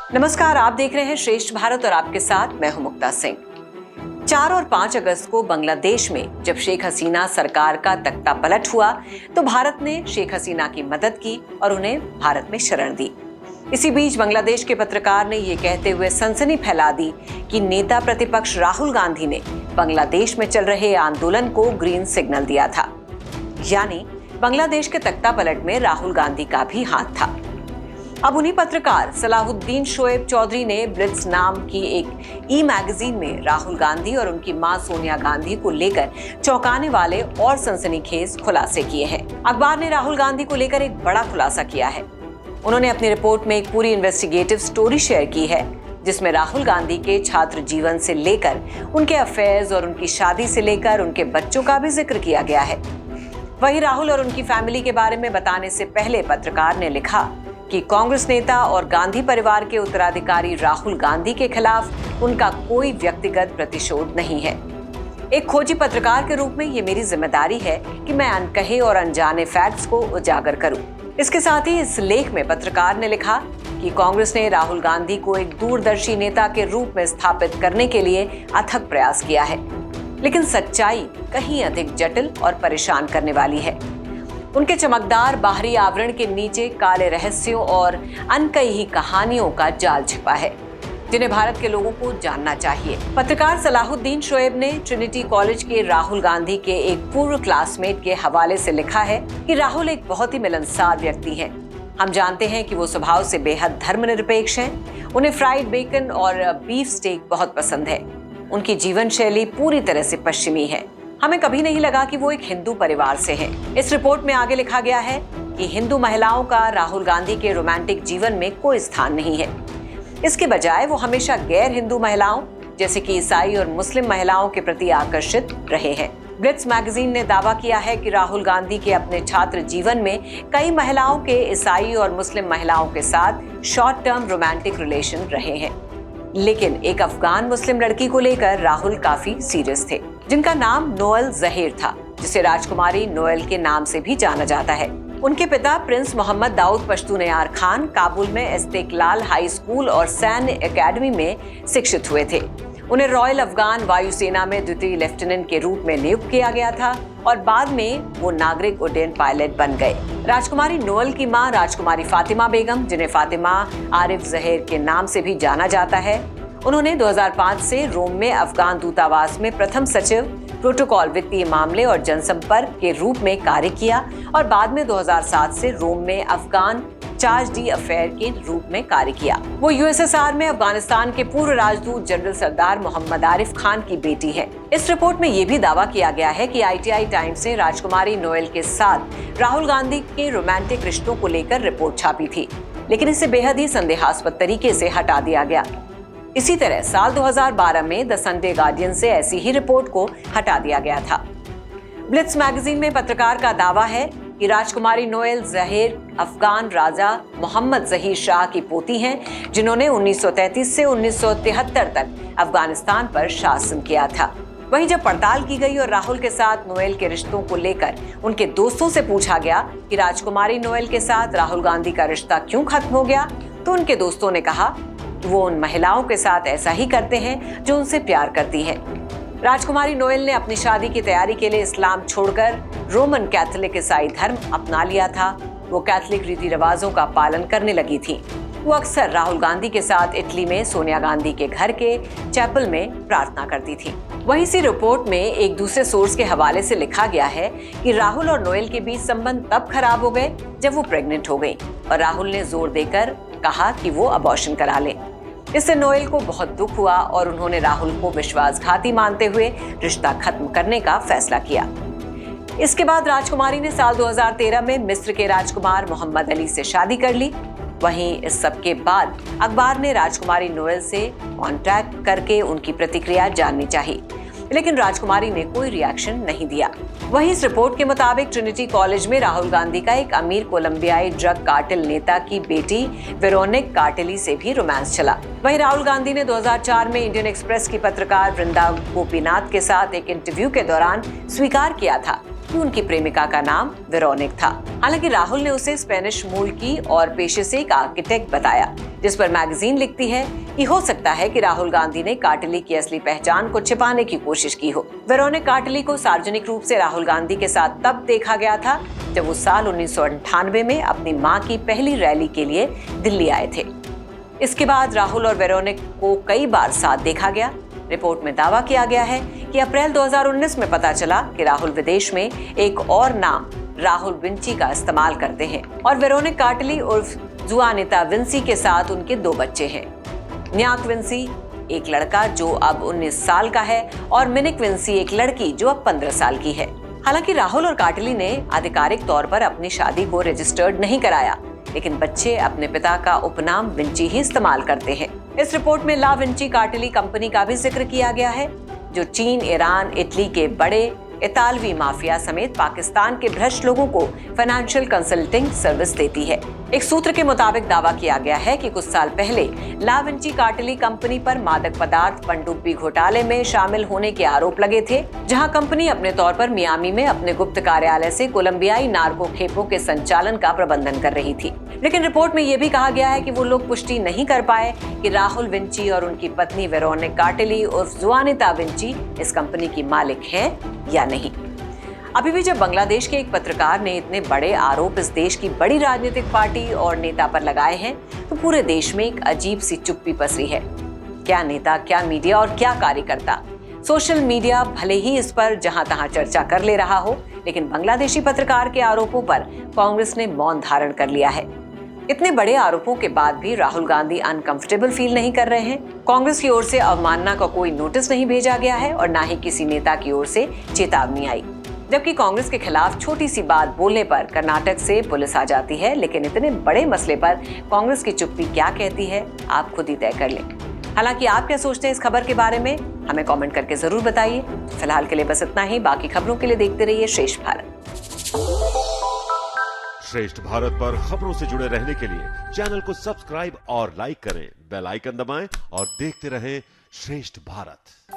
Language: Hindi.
नमस्कार, आप देख रहे हैं श्रेष्ठ भारत और आपके साथ मैं हूं मुक्ता सिंह। 4 और 5 अगस्त को बांग्लादेश में जब शेख हसीना सरकार का तख्ता पलट हुआ तो भारत ने शेख हसीना की मदद की और उन्हें भारत में शरण दी। इसी बीच बांग्लादेश के पत्रकार ने ये कहते हुए सनसनी फैला दी कि नेता प्रतिपक्ष राहुल गांधी ने बांग्लादेश में चल रहे आंदोलन को ग्रीन सिग्नल दिया था। यानी बांग्लादेश के तख्ता पलट में राहुल गांधी का भी हाथ था। अब उन्हीं पत्रकार सलाहुद्दीन शोएब चौधरी ने ब्लिट्स नाम की एक मैगजीन में राहुल गांधी और उनकी मां सोनिया गांधी को लेकर चौंकाने वाले और सनसनीखेज खुलासे किए हैं। अखबार ने राहुल गांधी को लेकर एक बड़ा खुलासा किया है। उन्होंने अपनी रिपोर्ट में एक पूरी इन्वेस्टिगेटिव स्टोरी शेयर की है जिसमें राहुल गांधी के छात्र जीवन से लेकर उनके अफेयर्स और उनकी शादी से लेकर उनके बच्चों का भी जिक्र किया गया है। वहीं राहुल और उनकी फैमिली के बारे में बताने से पहले पत्रकार ने लिखा कि कांग्रेस नेता और गांधी परिवार के उत्तराधिकारी राहुल गांधी के खिलाफ उनका कोई व्यक्तिगत प्रतिशोध नहीं है। एक खोजी पत्रकार के रूप में ये मेरी जिम्मेदारी है कि मैं अनकहे और अनजाने फैक्ट्स को उजागर करूं। इसके साथ ही इस लेख में पत्रकार ने लिखा कि कांग्रेस ने राहुल गांधी को एक दूरदर्शी नेता के रूप में स्थापित करने के लिए अथक प्रयास किया है, लेकिन सच्चाई कहीं अधिक जटिल और परेशान करने वाली है। उनके चमकदार बाहरी आवरण के नीचे काले रहस्यों और अनकही कहानियों का जाल छिपा है जिन्हें भारत के लोगों को जानना चाहिए। पत्रकार सलाहुद्दीन शोएब ने ट्रिनिटी कॉलेज के राहुल गांधी के एक पूर्व क्लासमेट के हवाले से लिखा है कि राहुल एक बहुत ही मिलनसार व्यक्ति हैं। हम जानते हैं कि वो स्वभाव से बेहद धर्मनिरपेक्ष हैं। उन्हें फ्राइड बेकन और बीफ स्टेक बहुत पसंद है। उनकी जीवन शैली पूरी तरह से पश्चिमी है। हमें कभी नहीं लगा कि वो एक हिंदू परिवार से हैं। इस रिपोर्ट में आगे लिखा गया है कि हिंदू महिलाओं का राहुल गांधी के रोमांटिक जीवन में कोई स्थान नहीं है। इसके बजाय वो हमेशा गैर हिंदू महिलाओं जैसे कि ईसाई और मुस्लिम महिलाओं के प्रति आकर्षित रहे हैं। ब्लिट्स मैगजीन ने दावा किया है कि राहुल गांधी के अपने छात्र जीवन में कई महिलाओं के ईसाई और मुस्लिम महिलाओं के साथ शॉर्ट टर्म रोमांटिक रिलेशन रहे हैं, लेकिन एक अफगान मुस्लिम लड़की को लेकर राहुल काफी सीरियस थे जिनका नाम नोएल जहीर था, जिसे राजकुमारी नोएल के नाम से भी जाना जाता है। उनके पिता प्रिंस मोहम्मद दाऊद पश्तूनयार खान काबुल में इस्तेकलाल हाई स्कूल और सैन्य एकेडमी में शिक्षित हुए थे। उन्हें रॉयल अफगान वायुसेना में द्वितीय लेफ्टिनेंट के रूप में नियुक्त किया गया था और बाद में वो नागरिक उड्डयन पायलट बन गए। राजकुमारी नोएल की मां राजकुमारी फातिमा बेगम, जिन्हें फातिमा आरिफ जहीर के नाम से भी जाना जाता है, उन्होंने 2005 से रोम में अफगान दूतावास में प्रथम सचिव, प्रोटोकॉल, वित्तीय मामले और जनसंपर्क के रूप में कार्य किया और बाद में 2007 से रोम में अफगान चार्ज डी अफेयर के रूप में कार्य किया। वो यूएसएसआर में अफगानिस्तान के पूर्व राजदूत जनरल सरदार मोहम्मद आरिफ खान की बेटी है। इस रिपोर्ट में ये भी दावा किया गया है कि आईटीआई टाइम्स ने राजकुमारी नोएल के साथ राहुल गांधी के रोमांटिक रिश्तों को लेकर रिपोर्ट छापी थी, लेकिन इसे बेहद ही संदेहास्पद तरीके से हटा दिया गया। इसी तरह साल 2012 में द संडे गार्डियन से ऐसी ही रिपोर्ट को हटा दिया गया था। ब्लिट्स मैगजीन में पत्रकार का दावा है कि राजकुमारी नोएल जहीर अफगान राजा मोहम्मद जहीर शाह की पोती हैं, जिन्होंने 1933 से 1973 तक अफगानिस्तान पर शासन किया था। वहीं जब पड़ताल की गई और राहुल के साथ नोएल के रिश्तों को लेकर उनके दोस्तों से पूछा गया कि राजकुमारी नोएल के साथ राहुल गांधी का रिश्ता क्यों खत्म हो गया, तो उनके दोस्तों ने कहा कि वो उन महिलाओं के साथ ऐसा ही करते हैं जो उनसे प्यार करती हैं। राजकुमारी नोएल ने अपनी शादी की तैयारी के लिए इस्लाम छोड़कर रोमन कैथोलिक ईसाई धर्म अपना लिया था। वो कैथोलिक रीति रिवाजों का पालन करने लगी थी। वो अक्सर राहुल गांधी के साथ इटली में सोनिया गांधी के घर के चैपल में प्रार्थना करती थी। वहीं इसी रिपोर्ट में एक दूसरे सोर्स के हवाले से लिखा गया है कि राहुल और नोएल के बीच संबंध तब खराब हो गए जब वो प्रेग्नेंट हो गई और राहुल ने जोर देकर कहा कि वो अबॉर्शन करा ले। इससे नोएल को बहुत दुख हुआ और उन्होंने राहुल को विश्वासघाती मानते हुए रिश्ता खत्म करने का फैसला किया। इसके बाद राजकुमारी ने साल 2013 में मिस्र के राजकुमार मोहम्मद अली से शादी कर ली। वहीं इस सब के बाद अखबार ने राजकुमारी नोएल से कांटेक्ट करके उनकी प्रतिक्रिया जाननी चाहिए, लेकिन राजकुमारी ने कोई रिएक्शन नहीं दिया। वहीं इस रिपोर्ट के मुताबिक ट्रिनिटी कॉलेज में राहुल गांधी का एक अमीर कोलंबियाई ड्रग कार्टेल नेता की बेटी वेरोनिक कार्टेली से भी रोमांस चला। वहीं राहुल गांधी ने 2004 में इंडियन एक्सप्रेस की पत्रकार वृंदा गोपीनाथ के साथ एक इंटरव्यू के दौरान स्वीकार किया था जबकि उनकी प्रेमिका का नाम वेरोनिक था। हालांकि राहुल ने उसे स्पेनिश मूल की और पेशे से एक आर्किटेक्ट बताया, जिस पर मैगजीन लिखती है कि हो सकता है कि राहुल गांधी ने काटली की असली पहचान को छिपाने की कोशिश की हो। वेरोनिक काटली को सार्वजनिक रूप से राहुल गांधी के साथ तब देखा गया था जब वो साल 1998 में अपनी मां की पहली रैली के लिए दिल्ली आए थे। इसके बाद राहुल और वेरोनिक को कई बार साथ देखा गया। रिपोर्ट में दावा किया गया है कि अप्रैल 2019 में पता चला कि राहुल विदेश में एक और नाम राहुल विंची का इस्तेमाल करते हैं और वेरोनिक काटली उर्फ जुआनिता विंसी के साथ उनके 2 बच्चे हैं। न्याक विंसी एक लड़का जो अब 19 साल का है और मिनिक विंसी एक लड़की जो अब 15 साल की है। हालांकि राहुल और काटली ने आधिकारिक तौर पर अपनी शादी को रजिस्टर्ड नहीं कराया, लेकिन बच्चे अपने पिता का उपनाम विंची ही इस्तेमाल करते हैं। इस रिपोर्ट में ला विंची काटली कंपनी का भी जिक्र किया गया है, जो चीन, ईरान, इटली के बड़े इतालवी माफिया समेत पाकिस्तान के भ्रष्ट लोगों को फाइनेंशियल कंसल्टिंग सर्विस देती है। एक सूत्र के मुताबिक दावा किया गया है कि कुछ साल पहले ला विंची काटली कंपनी पर मादक पदार्थ पनडुब्बी घोटाले में शामिल होने के आरोप लगे थे, जहां कंपनी अपने तौर पर मियामी में अपने गुप्त कार्यालय से कोलंबियाई नार्को खेपों के संचालन का प्रबंधन कर रही थी। लेकिन रिपोर्ट में यह भी कहा गया है कि वो लोग पुष्टि नहीं कर पाए कि राहुल विंची और उनकी पत्नी वेरोनिक काटली उर्फ जुआनिता विंची इस कंपनी की मालिक हैं या नहीं। अभी भी जब बांग्लादेश के एक पत्रकार ने इतने बड़े आरोप इस देश की बड़ी राजनीतिक पार्टी और नेता पर लगाए हैं, तो पूरे देश में एक अजीब सी चुप्पी पसरी है। क्या नेता, क्या मीडिया और क्या कार्यकर्ता। सोशल मीडिया भले ही इस पर जहां तहां चर्चा कर ले रहा हो, लेकिन बांग्लादेशी पत्रकार के आरोपों पर कांग्रेस ने मौन धारण कर लिया है। इतने बड़े आरोपों के बाद भी राहुल गांधी अनकंफर्टेबल फील नहीं कर रहे हैं। कांग्रेस की ओर से अवमानना का कोई नोटिस नहीं भेजा गया है और न ही किसी नेता की ओर से चेतावनी आई। जबकि कांग्रेस के खिलाफ छोटी सी बात बोलने पर कर्नाटक से पुलिस आ जाती है, लेकिन इतने बड़े मसले पर कांग्रेस की चुप्पी क्या कहती है, आप खुद ही तय कर लें। हालांकि आप क्या सोचते हैं इस खबर के बारे में, हमें कमेंट करके जरूर बताइए। फिलहाल के लिए बस इतना ही। बाकी खबरों के लिए देखते रहिए श्रेष्ठ भारत। श्रेष्ठ भारत पर खबरों से जुड़े रहने के लिए चैनल को सब्सक्राइब और लाइक करें, बेल आइकन दबाएं और देखते रहें श्रेष्ठ भारत।